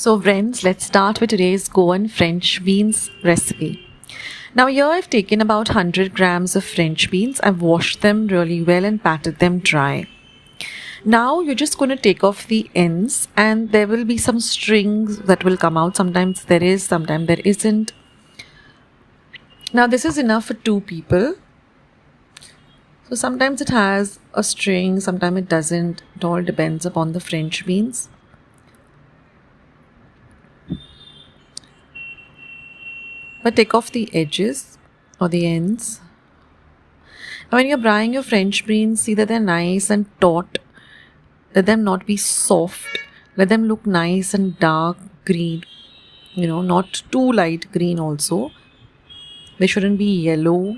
So friends, let's start with today's Goan French beans recipe. Now here I've taken about 100 grams of French beans. I've washed them really well and patted them dry. Now you're just going to take off the ends and there will be some strings that will come out. Sometimes there is, sometimes there isn't. Now this is enough for 2 people. So sometimes it has a string, sometimes it doesn't. It all depends upon the French beans. But take off the edges or the ends. Now when you're frying your French beans, see that they're nice and taut. Let them not be soft. Let them look nice and dark green. Not too light green also. They shouldn't be yellow.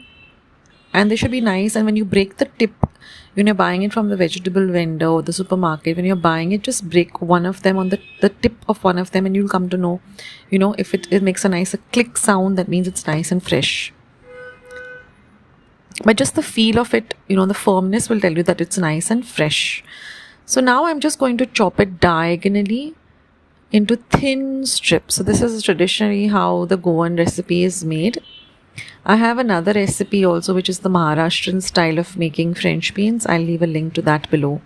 And they should be nice. And when you break the tip, when you're buying it from the vegetable vendor or the supermarket, when you're buying it, just break one of them on the tip of one of them and you'll come to know, if it makes a nice click sound, that means it's nice and fresh. But just the feel of it, the firmness will tell you that it's nice and fresh. So now I'm just going to chop it diagonally into thin strips. So this is traditionally how the Goan recipe is made. I have another recipe also, which is the Maharashtrian style of making French beans. I'll leave a link to that below.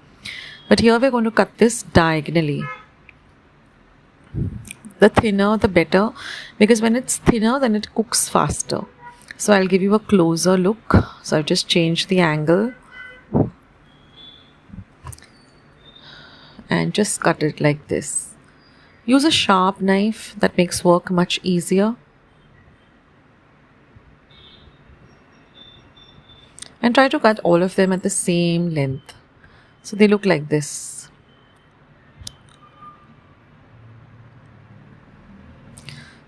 But here we're going to cut this diagonally. The thinner, the better, because when it's thinner, then it cooks faster. So I'll give you a closer look. So I've just changed the angle. And just cut it like this. Use a sharp knife, that makes work much easier. And try to cut all of them at the same length. So they look like this.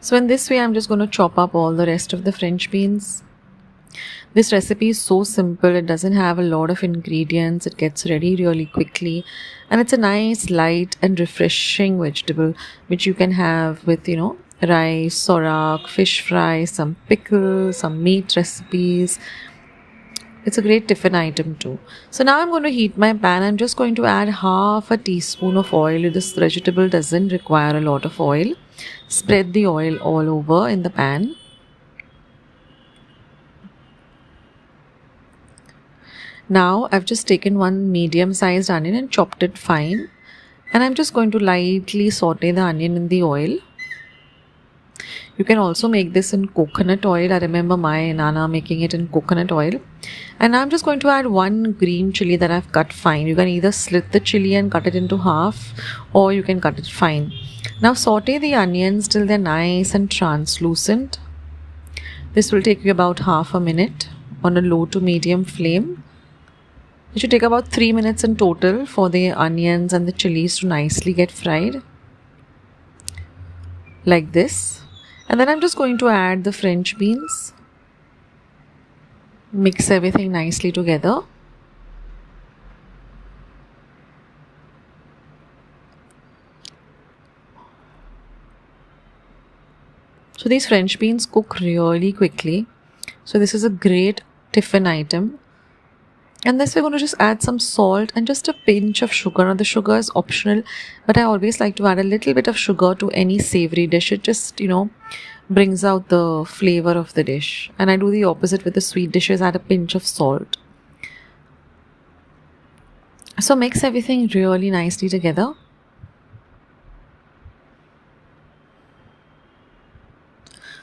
So in this way, I'm just going to chop up all the rest of the French beans. This recipe is so simple. It doesn't have a lot of ingredients. It gets ready really quickly. And it's a nice, light and refreshing vegetable, which you can have with, rice, sorak, fish fry, some pickle, some meat recipes. It's a great tiffin item too. So now I'm going to heat my pan. I'm just going to add half a teaspoon of oil. This vegetable doesn't require a lot of oil. Spread the oil all over in the pan. Now I've just taken one medium-sized onion and chopped it fine. And I'm just going to lightly saute the onion in the oil. You can also make this in coconut oil. I remember my nana making it in coconut oil. And now I'm just going to add one green chili that I've cut fine. You can either slit the chili and cut it into half, or you can cut it fine. Now saute the onions till they're nice and translucent. This will take you about half a minute on a low to medium flame. It should take about 3 minutes in total for the onions and the chilies to nicely get fried. Like this. And then I'm just going to add the French beans. Mix everything nicely together. So these French beans cook really quickly. So this is a great tiffin item. And this we're going to just add some salt and just a pinch of sugar. Now the sugar is optional, but I always like to add a little bit of sugar to any savory dish. It just, brings out the flavor of the dish. And I do the opposite with the sweet dishes, add a pinch of salt. So mix everything really nicely together.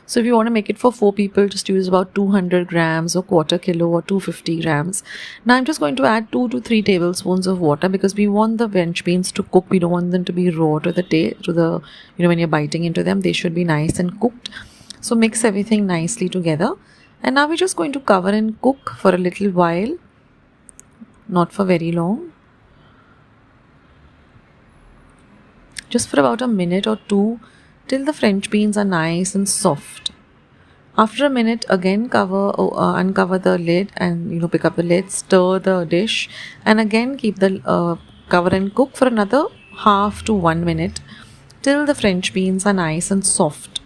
So if you want to make it for 4 people, just use about 200 grams or quarter kilo or 250 grams. Now I'm just going to add 2 to 3 tablespoons of water because we want the French beans to cook. We don't want them to be raw to the when you're biting into them, they should be nice and cooked. So mix everything nicely together. And now we're just going to cover and cook for a little while. Not for very long. Just for about a minute or 2. Till the French beans are nice and soft. After a minute, again uncover the lid and pick up the lid, stir the dish, and again keep the cover and cook for another half to 1 minute till the French beans are nice and soft.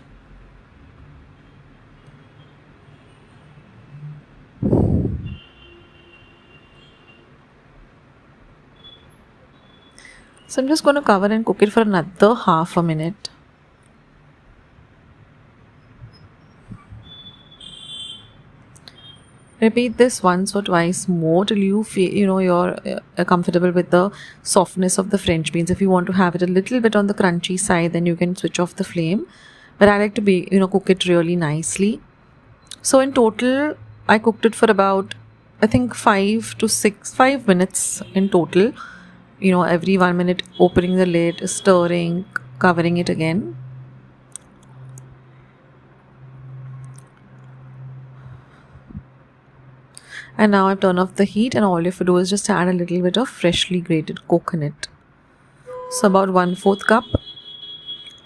So I'm just going to cover and cook it for another half a minute. Repeat this once or twice more till you feel, you're comfortable with the softness of the French beans. If you want to have it a little bit on the crunchy side, then you can switch off the flame. But I like to cook it really nicely. So in total, I cooked it for about, I think 5 minutes in total. Every 1 minute opening the lid, stirring, covering it again. And now I've turned off the heat, and all you have to do is just add a little bit of freshly grated coconut. So about 1/4 cup,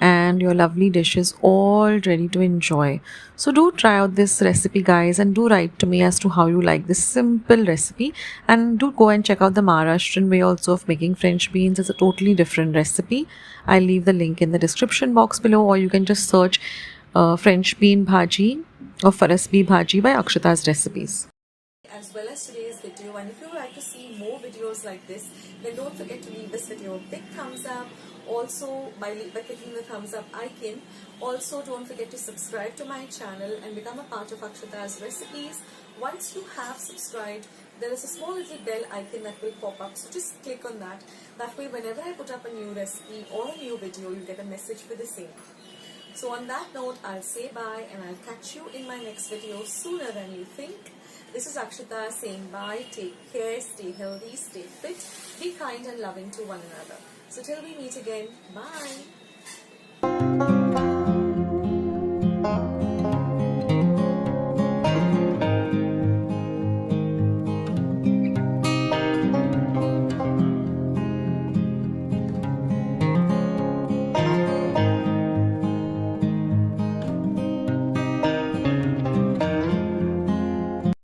and your lovely dish is all ready to enjoy. So do try out this recipe, guys, and do write to me as to how you like this simple recipe. And do go and check out the Maharashtrian way also of making French beans. It's a totally different recipe. I'll leave the link in the description box below, or you can just search French bean bhaji or Farasbi bhaji by Akshata's recipes. As well as today's video, and if you would like to see more videos like this, then don't forget to leave this video a big thumbs up. Also by clicking the thumbs up icon. Also don't forget to subscribe to my channel and become a part of Akshata's recipes. Once you have subscribed, there is a small little bell icon that will pop up, so just click on that. That way whenever I put up a new recipe or a new video, you get a message for the same. So on that note, I'll say bye, and I'll catch you in my next video sooner than you think. This is Akshata saying bye, take care, stay healthy, stay fit, be kind and loving to one another. So till we meet again, bye.